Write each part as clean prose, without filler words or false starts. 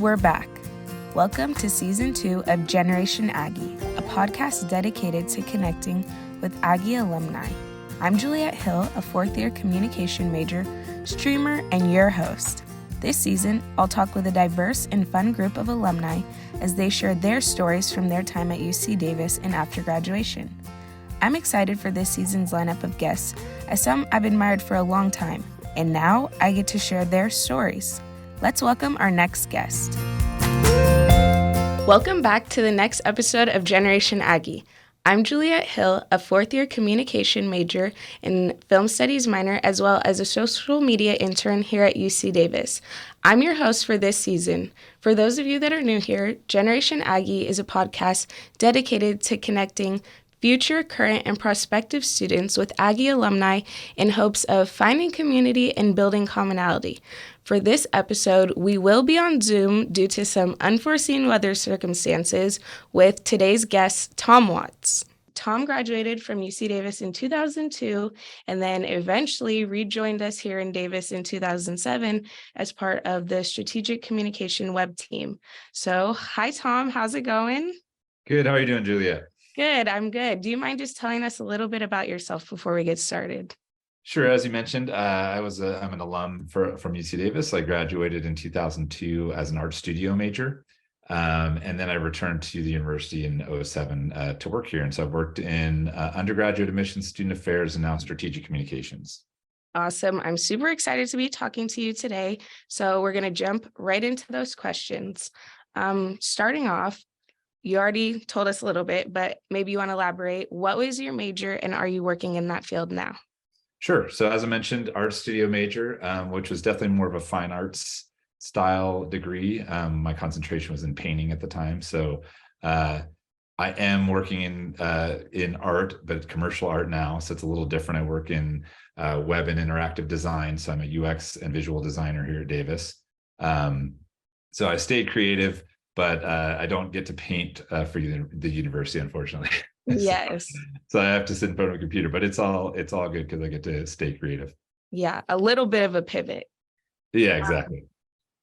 we're back. Welcome to Season 2 of Generation Aggie, a podcast dedicated to connecting with Aggie alumni. I'm Julliet Hill, a fourth-year communication major, streamer, and your host. This season, I'll talk with a diverse and fun group of alumni as they share their stories from their time at UC Davis and after graduation. I'm excited for this season's lineup of guests, as some I've admired for a long time, and now I get to share their stories. Let's welcome our next guest. Welcome back to the next episode of Generation Aggie. I'm Julliet Hill, a fourth-year communication major and film studies minor, as well as a social media intern here at UC Davis. I'm your host for this season. For those of you that are new here, Generation Aggie is a podcast dedicated to connecting future, current, and prospective students with Aggie alumni in hopes of finding community and building commonality. For this episode, we will be on Zoom due to some unforeseen weather circumstances with today's guest, Tom Watts. Tom graduated from UC Davis in 2002 and then eventually rejoined us here in Davis in 2007 as part of the Strategic Communication Web team. So, hi, Tom. How's it going? Good. How are you doing, Juliet? Good. I'm good. Do you mind just telling us a little bit about yourself before we get started? Sure. As you mentioned, I'm an alum from UC Davis. I graduated in 2002 as an art studio major. And then I returned to the university in 2007 to work here. And so I've worked in undergraduate admissions, student affairs, and now strategic communications. Awesome. I'm super excited to be talking to you today. So we're going to jump right into those questions. Starting off, you already told us a little bit, but maybe you want to elaborate. What was your major and are you working in that field now? Sure. So as I mentioned, art studio major, which was definitely more of a fine arts style degree. My concentration was in painting at the time. So I am working in art, but commercial art now. So it's a little different. I work in web and interactive design. So I'm a UX and visual designer here at Davis. So I stayed creative, but I don't get to paint for the university, unfortunately. Yes. So I have to sit in front of a computer, but it's all good because I get to stay creative. Yeah, a little bit of a pivot. Yeah, exactly.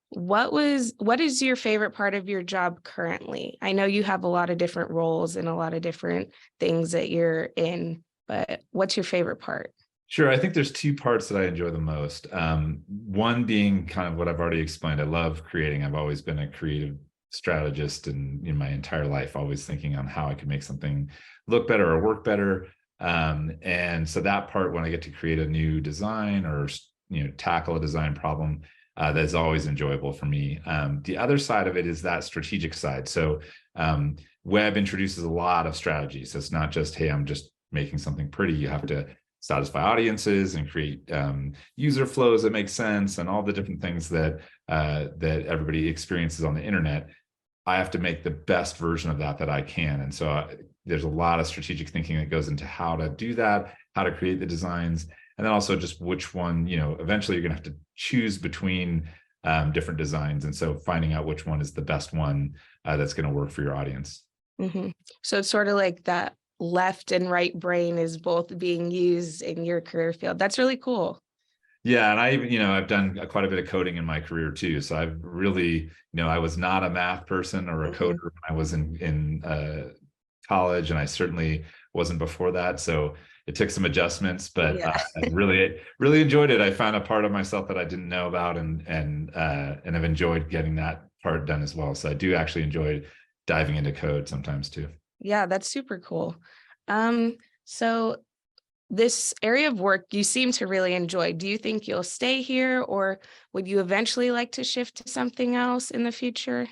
What is your favorite part of your job currently? I know you have a lot of different roles and a lot of different things that you're in, but what's your favorite part? Sure. I think there's two parts that I enjoy the most. One being kind of what I've already explained. I love creating. I've always been a creative strategist and in my entire life, always thinking on how I can make something look better or work better. And so that part, when I get to create a new design or tackle a design problem, that's always enjoyable for me. The other side of it is that strategic side. So web introduces a lot of strategies. So it's not just, hey, I'm just making something pretty. You have to satisfy audiences and create user flows that make sense and all the different things that everybody experiences on the internet. I have to make the best version of that I can. And so there's a lot of strategic thinking that goes into how to do that, how to create the designs, and then also just which one, eventually you're going to have to choose between different designs. And so finding out which one is the best one that's going to work for your audience. Mm-hmm. So it's sort of like that left and right brain is both being used in your career field. That's really cool. Yeah. And I even, I've done quite a bit of coding in my career too. So I've really, I was not a math person or a coder when I was in college, and I certainly wasn't before that. So it took some adjustments, but I really enjoyed it. I found a part of myself that I didn't know about, and I've enjoyed getting that part done as well. So I do actually enjoy diving into code sometimes too. Yeah, that's super cool. So this area of work you seem to really enjoy. Do you think you'll stay here, or would you eventually like to shift to something else in the future?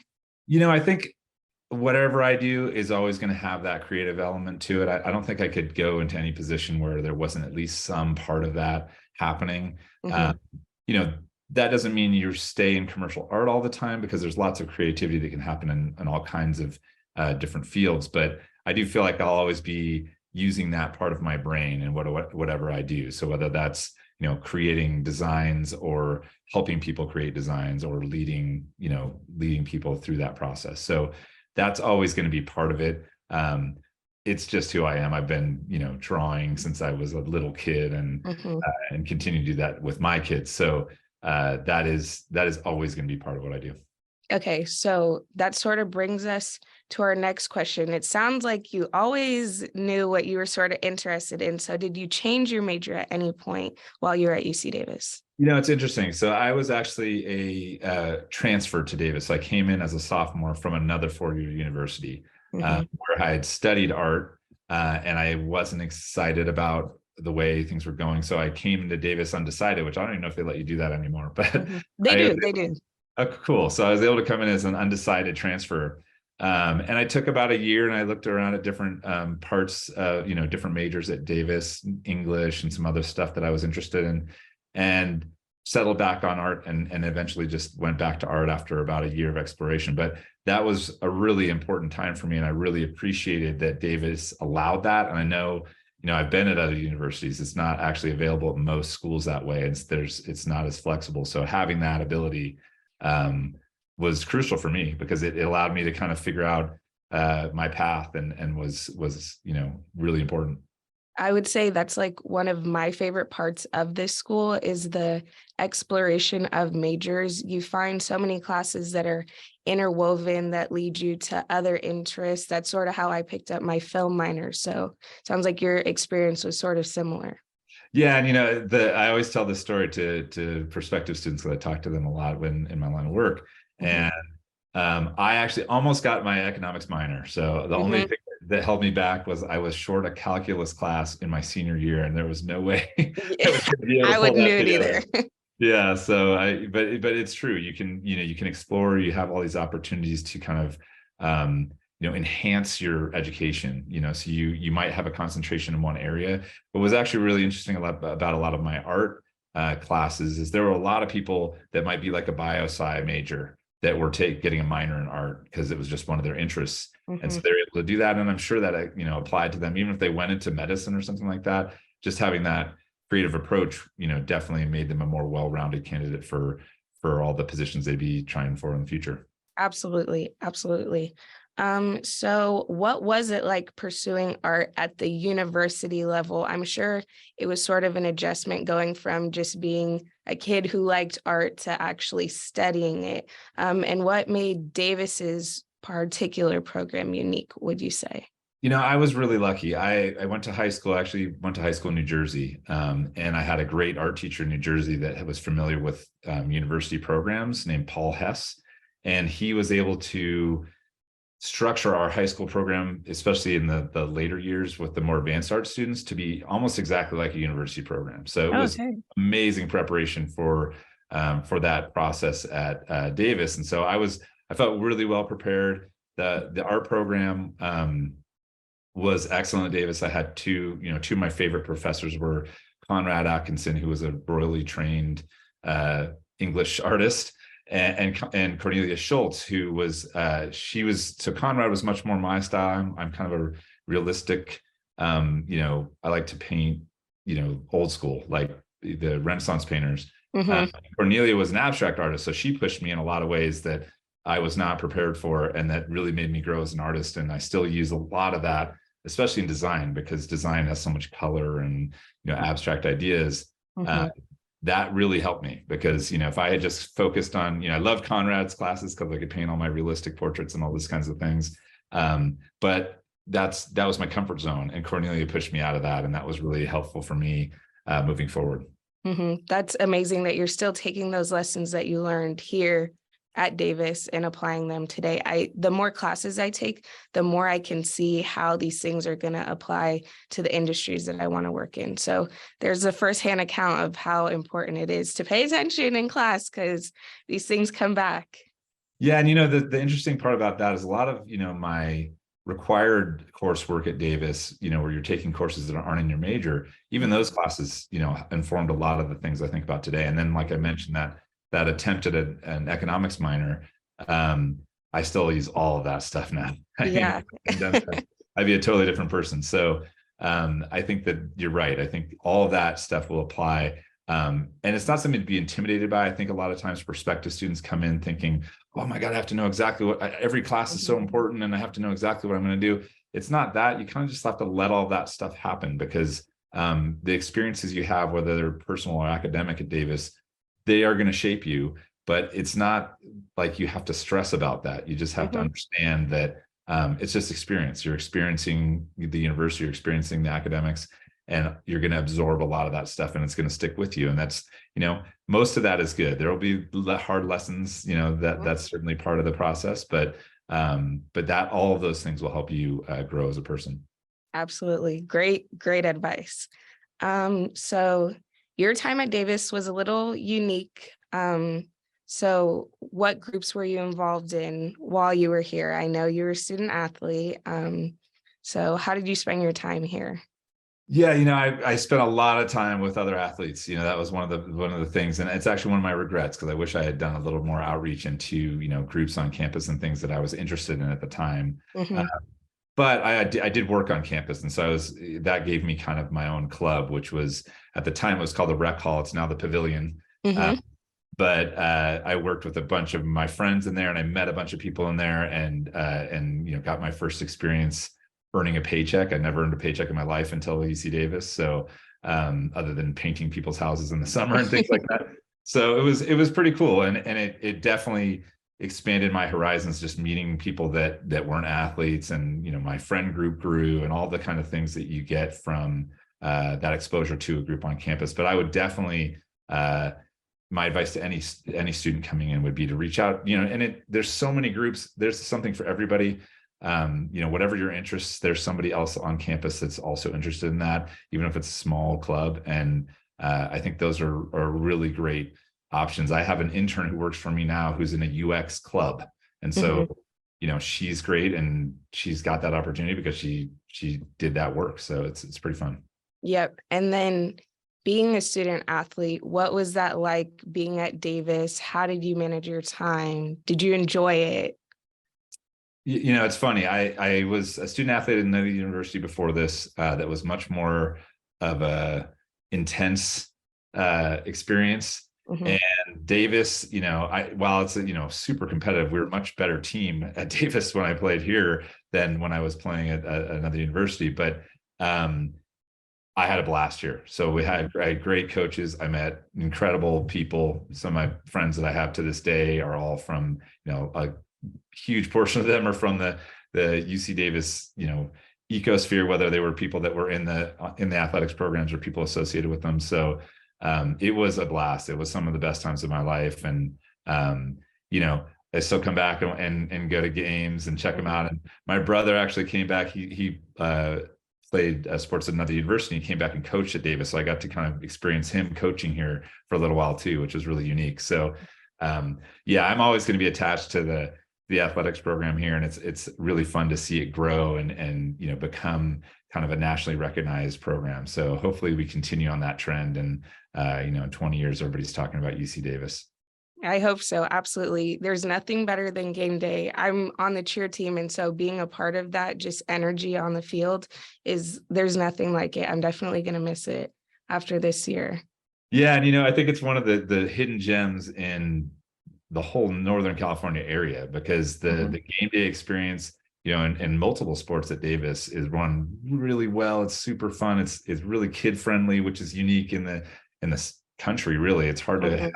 I think whatever I do is always going to have that creative element to it. I don't think I could go into any position where there wasn't at least some part of that happening. Mm-hmm. That doesn't mean you stay in commercial art all the time, because there's lots of creativity that can happen in all kinds of different fields. But I do feel like I'll always be using that part of my brain in whatever I do. So whether that's, creating designs or helping people create designs or leading people through that process. So that's always going to be part of it. It's just who I am. I've been, drawing since I was a little kid and continue to do that with my kids. So that is always going to be part of what I do. Okay, so that sort of brings us to our next question. It sounds like you always knew what you were sort of interested in. So did you change your major at any point while you were at UC Davis? It's interesting. So I was actually a transfer to Davis. I came in as a sophomore from another four-year university Hmm. where I had studied art, and I wasn't excited about the way things were going. So I came to Davis undecided, which I don't even know if they let you do that anymore. But Hmm. They I do, they do. Oh, cool. So I was able to come in as an undecided transfer. And I took about a year and I looked around at different parts, different majors at Davis, English, and some other stuff that I was interested in, and settled back on art and eventually just went back to art after about a year of exploration. But that was a really important time for me. And I really appreciated that Davis allowed that. And I know, I've been at other universities. It's not actually available at most schools that way. It's not as flexible. So having that ability um, was crucial for me because it allowed me to kind of figure out my path and was really important. I would say that's like one of my favorite parts of this school is the exploration of majors. You find so many classes that are interwoven that lead you to other interests. That's sort of how I picked up my film minor. So sounds like your experience was sort of similar. Yeah, and I always tell this story to prospective students because I talk to them a lot when in my line of work, Hmm. and I actually almost got my economics minor. So the only Hmm. thing that held me back was I was short a calculus class in my senior year, and there was no way I Yeah, was going to be able I to pull wouldn't do that it together. either. Yeah, so but it's true. You can explore. You have all these opportunities to kind of enhance your education. So you might have a concentration in one area. What was actually really interesting about a lot of my art classes is there were a lot of people that might be like a bio-sci major that were getting a minor in art because it was just one of their interests, and so Hmm. they're able to do that. And I'm sure that applied to them even if they went into medicine or something like that. Just having that creative approach, definitely made them a more well-rounded candidate for all the positions they'd be trying for in the future. Absolutely, absolutely. So what was it like pursuing art at the university level? I'm sure it was sort of an adjustment going from just being a kid who liked art to actually studying it. And what made Davis's particular program unique, would you say? I was really lucky. I went to high school, actually went to high school in New Jersey. And I had a great art teacher in New Jersey that was familiar with university programs named Paul Hess. And he was able to structure our high school program, especially in the later years with the more advanced art students, to be almost exactly like a university program. So it was Okay. amazing preparation for that process at Davis. And so I felt really well prepared. The art program was excellent at Davis. I had two of my favorite professors were Conrad Atkinson, who was a royally trained English artist, and Cornelia Schultz, who was so Conrad was much more my style. I'm kind of a realistic, I like to paint, old school, like the Renaissance painters. Hmm. Cornelia was an abstract artist, so she pushed me in a lot of ways that I was not prepared for, and that really made me grow as an artist. And I still use a lot of that, especially in design, because design has so much color and abstract ideas. Uh, Hmm. that really helped me because if I had just focused on I loved Conrad's classes because I could paint all my realistic portraits and all these kinds of things, but that was my comfort zone, and Cornelia pushed me out of that, and that was really helpful for me moving forward. Hmm. That's amazing that you're still taking those lessons that you learned here at Davis and applying them today. The more classes I take, the more I can see how these things are going to apply to the industries that I want to work in. So there's a firsthand account of how important it is to pay attention in class because these things come back. Yeah, and the interesting part about that is a lot of my required coursework at Davis, where you're taking courses that aren't in your major, even those classes, informed a lot of the things I think about today. And then, like I mentioned, that attempt at an economics minor, I still use all of that stuff now. Yeah. I'd be a totally different person. So I think that you're right. I think all of that stuff will apply. And it's not something to be intimidated by. I think a lot of times prospective students come in thinking, oh my God, I have to know exactly every class is so important and I have to know exactly what I'm going to do. It's not that. You kind of just have to let all that stuff happen because the experiences you have, whether they're personal or academic at Davis, they are going to shape you. but it's not like you have to stress about that. You just have to Mm-hmm. understand that it's just experience. You're experiencing the university, you're experiencing the academics, and you're going to absorb a lot of that stuff, and it's going to stick with you. And that's, most of that is good. There will be hard lessons, that's certainly part of the process, but that all of those things will help you grow as a person. Absolutely. Great advice. So your time at Davis was a little unique. So what groups were you involved in while you were here? I know you were a student athlete. So how did you spend your time here? Yeah, I spent a lot of time with other athletes. That was one of the things, and it's actually one of my regrets, because I wish I had done a little more outreach into groups on campus and things that I was interested in at the time. Mm-hmm. But I did work on campus, and so that gave me kind of my own club, which was, at the time, it was called the Rec Hall. It's now the Pavilion. Mm-hmm. But I worked with a bunch of my friends in there, and I met a bunch of people in there, and got my first experience earning a paycheck. I'd never earned a paycheck in my life until UC Davis. So other than painting people's houses in the summer and things like that. So it was pretty cool, and it definitely expanded my horizons, just meeting people that weren't athletes, and my friend group grew, and all the kind of things that you get from that exposure to a group on campus. But I would definitely my advice to any student coming in would be to reach out, and there's so many groups, there's something for everybody. Whatever your interests, there's somebody else on campus that's also interested in that, even if it's a small club. And I think those are really great options. I have an intern who works for me now who's in a UX club. And so, she's great, and she's got that opportunity because she did that work. So it's pretty fun. Yep. And then being a student athlete, what was that like being at Davis? How did you manage your time? Did you enjoy it? It's funny. I was a student athlete at another university before this that was much more of a intense experience. Mm-hmm. And Davis, while it's super competitive, we were a much better team at Davis when I played here than when I was playing at another university. But I had a blast here. So I had great coaches. I met incredible people. Some of my friends that I have to this day are all from, a huge portion of them are from the UC Davis, ecosphere, whether they were people that were in the athletics programs or people associated with them. So it was a blast. It was some of the best times of my life. And, I still come back and go to games and check them out. And my brother actually came back. He played sports at another university. He came back and coached at Davis. So I got to kind of experience him coaching here for a little while too, which was really unique. So I'm always going to be attached to the athletics program here. And it's really fun to see it grow and become kind of a nationally recognized program. So hopefully we continue on that trend. And, in 20 years, everybody's talking about UC Davis. I hope so. Absolutely. There's nothing better than game day. I'm on the cheer team. And so being a part of that, just energy on the field there's nothing like it. I'm definitely going to miss it after this year. Yeah. And, I think it's one of the hidden gems in the whole Northern California area, because the game day experience, in multiple sports at Davis is run really well. It's super fun. It's really kid friendly, which is unique in the country. Really, it's hard to have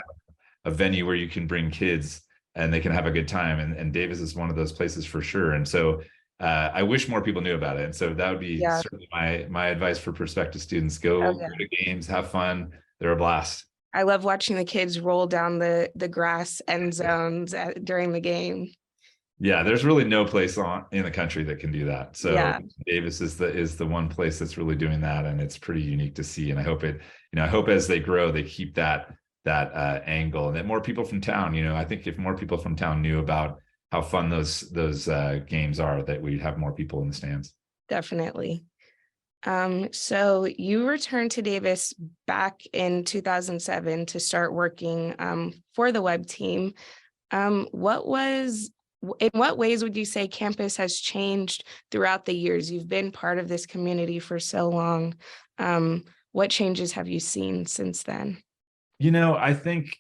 a venue where you can bring kids and they can have a good time. And Davis is one of those places for sure. And so I wish more people knew about it. And so that would be certainly my advice for prospective students. Go to games, have fun. They're a blast. I love watching the kids roll down the grass end zones during the game. Yeah, there's really no place in the country that can do that. So Davis is the one place that's really doing that, and it's pretty unique to see. And I hope I hope as they grow, they keep that angle, and that more people from town. I think if more people from town knew about how fun those games are, that we'd have more people in the stands. Definitely. So you returned to Davis back in 2007 to start working for the web team. In what ways would you say campus has changed throughout the years? You've been part of this community for so long. What changes have you seen since then? I think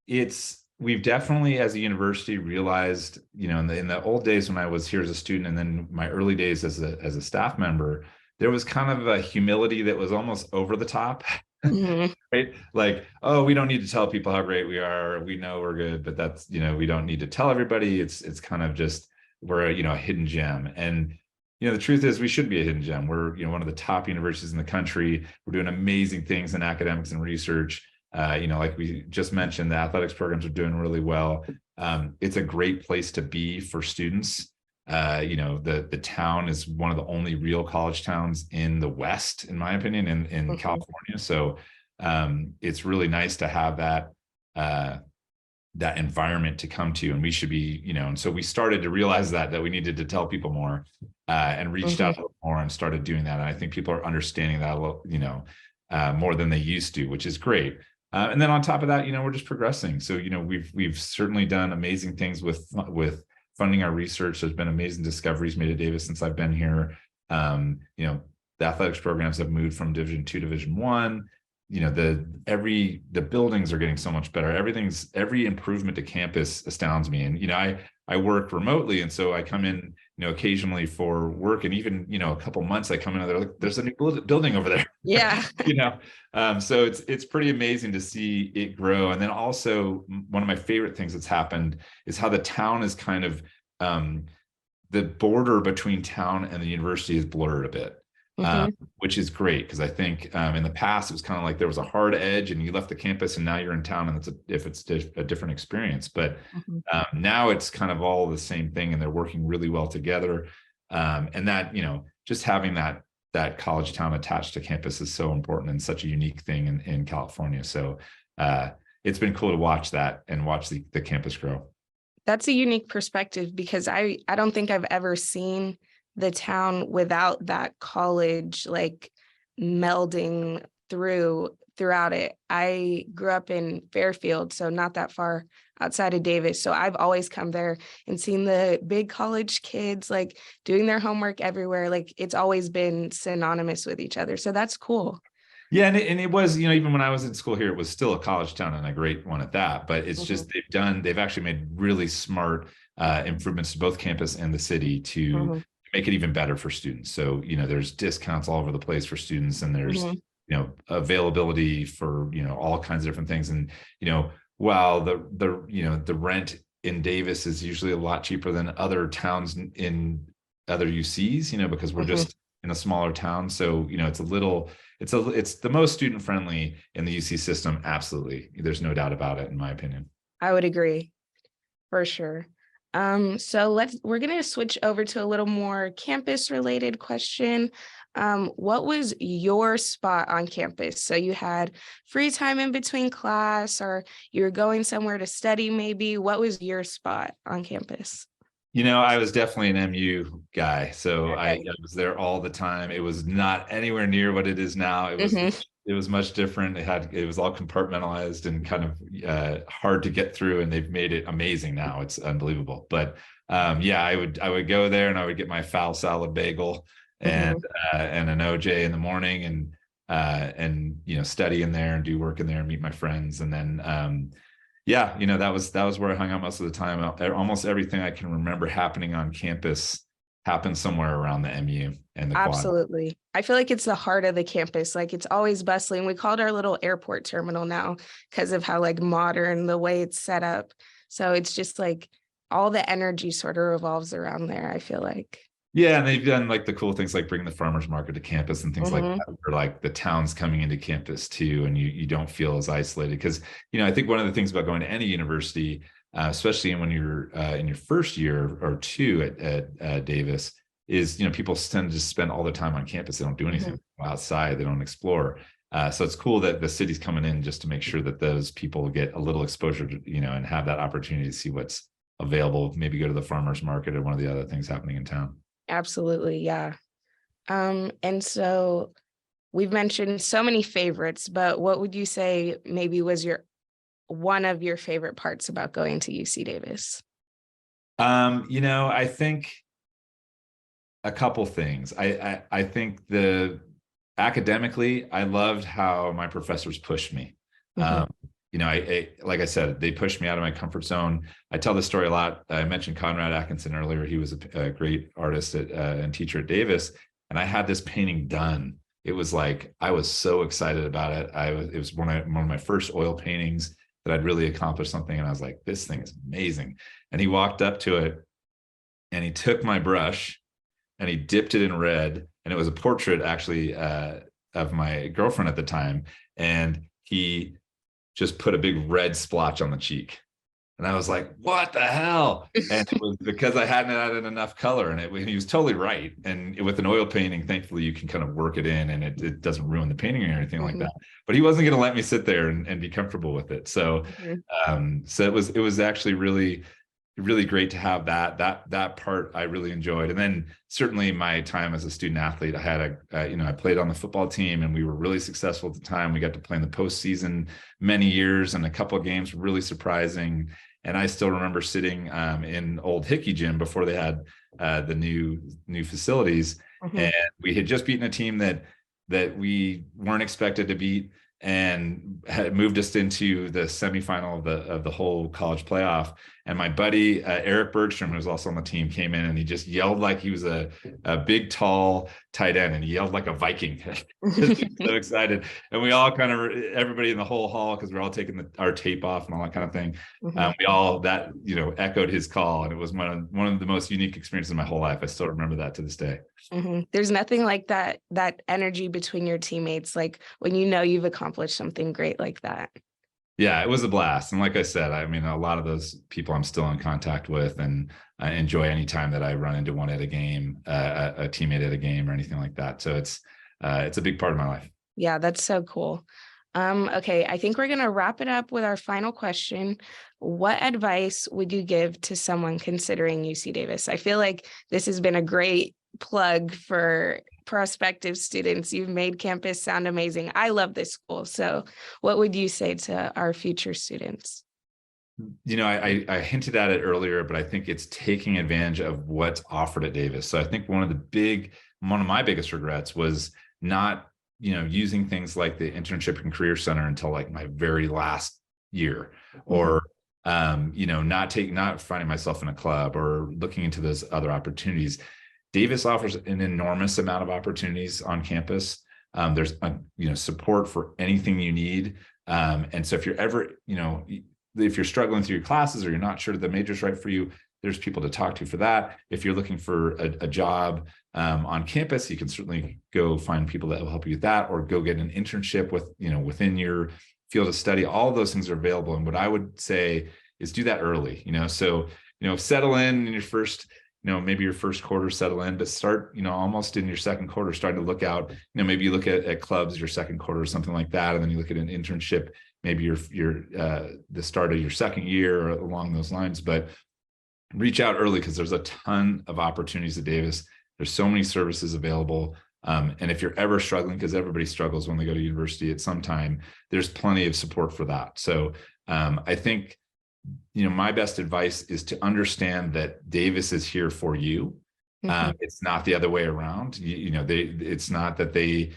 we've definitely, as a university, realized, in the old days when I was here as a student, and then my early days as a staff member, there was kind of a humility that was almost over the top. Hmm. Right? Like, oh, we don't need to tell people how great we are. We know we're good, but that's, we don't need to tell everybody. It's kind of just we're a hidden gem. And the truth is we should be a hidden gem. We're, one of the top universities in the country. We're doing amazing things in academics and research. Like we just mentioned, the athletics programs are doing really well. It's a great place to be for students. The town is one of the only real college towns in the West, in my opinion, in California. So it's really nice to have that environment to come to, and we should be, and so we started to realize that we needed to tell people more, and reached out a little more and started doing that. And I think people are understanding that a little, more than they used to, which is great. And then on top of that, we're just progressing. So, we've certainly done amazing things with funding our research. There's been amazing discoveries made at Davis since I've been here. The athletics programs have moved from Division II to Division I. The buildings are getting so much better. Every improvement to campus astounds me. And I work remotely, and so I come in occasionally for work, and even a couple months I come in and they're like, there's a new building over there. Yeah. So it's pretty amazing to see it grow. And then also one of my favorite things that's happened is how the town is kind of the border between town and the university is blurred a bit. Which is great, because I think in the past it was kind of like there was a hard edge and you left the campus and now you're in town, and it's a different experience. But now it's kind of all the same thing, and they're working really well together. And that, just having that college town attached to campus is so important and such a unique thing in California. So it's been cool to watch that and watch the campus grow. That's a unique perspective, because I don't think I've ever seen the town without that college like melding throughout it. I grew up in Fairfield, so not that far outside of Davis. So I've always come there and seen the big college kids like doing their homework everywhere. Like it's always been synonymous with each other. So that's cool. Yeah, and it was, even when I was in school here, it was still a college town, and a great one at that. But it's just they've actually made really smart improvements to both campus and the city to make it even better for students. So, there's discounts all over the place for students, and there's, availability for, all kinds of different things. And, while the rent in Davis is usually a lot cheaper than other towns in other UCs, because we're just in a smaller town. So, it's the most student friendly in the UC system. Absolutely. There's no doubt about it, in my opinion. I would agree for sure. So we're going to switch over to a little more campus related question. What was your spot on campus? So you had free time in between class, or you were going somewhere to study maybe. What was your spot on campus? I was definitely an MU guy. So I was there all the time. It was not anywhere near what it is now. It was much different. It was all compartmentalized and kind of hard to get through, and they've made it amazing now. It's unbelievable. But I would go there, and I would get my foul salad bagel and an OJ in the morning, and study in there and do work in there and meet my friends. And then that was where I hung out most of the time. Almost everything I can remember happening on campus happened somewhere around the MU and the quad. Absolutely. I feel like it's the heart of the campus. Like it's always bustling. We call it our little airport terminal now because of how like modern the way it's set up. So it's just like all the energy sort of revolves around there, I feel like. Yeah, and they've done like the cool things like bring the farmers market to campus and things like that, or like the towns coming into campus too, and you don't feel as isolated. Because I think one of the things about going to any university, especially when you're in your first year or two at Davis, is people tend to just spend all their time on campus. They don't do anything outside. They don't explore. So it's cool that the city's coming in just to make sure that those people get a little exposure to and have that opportunity to see what's available. Maybe go to the farmers market or one of the other things happening in town. Absolutely, yeah. And so we've mentioned so many favorites, but what would you say maybe was one of your favorite parts about going to UC Davis? I think a couple things. I think academically, I loved how my professors pushed me. Like I said, they pushed me out of my comfort zone. I tell this story a lot. I mentioned Conrad Atkinson earlier. He was a great artist and teacher at Davis. And I had this painting done. it was like, I was so excited about it. It was one of my first oil paintings that I'd really accomplished something. And I was like, this thing is amazing. And he walked up to it and he took my brush and he dipped it in red. And it was a portrait actually of my girlfriend at the time. And he just put a big red splotch on the cheek. And I was like, what the hell? And it was because I hadn't added enough color. And he was totally right. And with an oil painting, thankfully, you can kind of work it in and it doesn't ruin the painting or anything like that. But he wasn't going to let me sit there and be comfortable with it. So, so it was actually really great to have that part. I really enjoyed. And then certainly my time as a student athlete, I had I played on the football team and we were really successful at the time. We got to play in the postseason many years and a couple of games were really surprising. And I still remember sitting in old Hickey gym before they had the new facilities. And we had just beaten a team that we weren't expected to beat and had moved us into the semifinal of the whole college playoff. And my buddy, Eric Bergstrom, who was also on the team, came in and he just yelled like he was a big, tall tight end. And he yelled like a Viking. So excited. And we all kind of, everybody in the whole hall, because we're all taking our tape off and all that kind of thing. We all echoed his call. And it was one of the most unique experiences in my whole life. I still remember that to this day. There's nothing like that energy between your teammates, like when you've accomplished something great like that. Yeah, it was a blast. And like I said, I mean, a lot of those people I'm still in contact with, and I enjoy any time that I run into one at a game, a teammate at a game or anything like that. So it's a big part of my life. Yeah, that's so cool. Okay, I think we're going to wrap it up with our final question. What advice would you give to someone considering UC Davis? I feel like this has been a great plug for prospective students. You've made campus sound amazing. I love this school. So what would you say to our future students? I hinted at it earlier, but I think it's taking advantage of what's offered at Davis. So I think one of my biggest regrets was not, using things like the internship and career center until like my very last year, or not finding myself in a club or looking into those other opportunities. Davis offers an enormous amount of opportunities on campus. There's support for anything you need. And so if you're ever, if you're struggling through your classes or you're not sure the major's right for you, there's people to talk to for that. If you're looking for a job on campus, you can certainly go find people that will help you with that, or go get an internship within your field of study. All of those things are available. And what I would say is do that early, so, settle in your first, maybe your first quarter, settle in, but start, almost in your second quarter, starting to look out, maybe you look at clubs your second quarter or something like that. And then you look at an internship, maybe you're the start of your second year or along those lines, but reach out early because there's a ton of opportunities at Davis. There's so many services available. And if you're ever struggling, because everybody struggles when they go to university at some time, there's plenty of support for that. So I think, my best advice is to understand that Davis is here for you. It's not the other way around. It's not that they,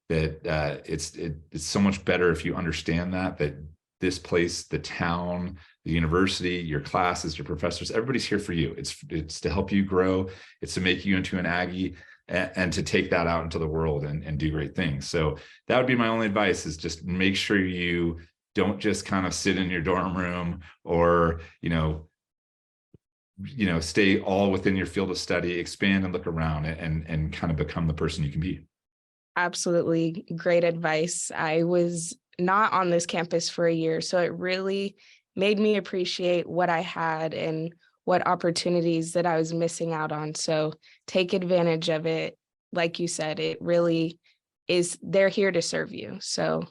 that it's so much better if you understand that this place, the town, the university, your classes, your professors, everybody's here for you. It's to help you grow. It's to make you into an Aggie and to take that out into the world and do great things. So that would be my only advice, is just make sure you don't just kind of sit in your dorm room or, stay all within your field of study, expand and look around and kind of become the person you can be. Absolutely great advice. I was not on this campus for a year, so it really made me appreciate what I had and what opportunities that I was missing out on. So take advantage of it. Like you said, it really is, they're here to serve you. So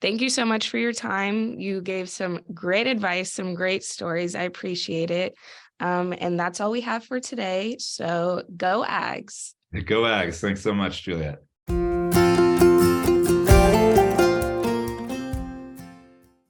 thank you so much for your time. You gave some great advice, some great stories. I appreciate it. And that's all we have for today. So go Ags. Go Ags. Thanks so much, Juliet.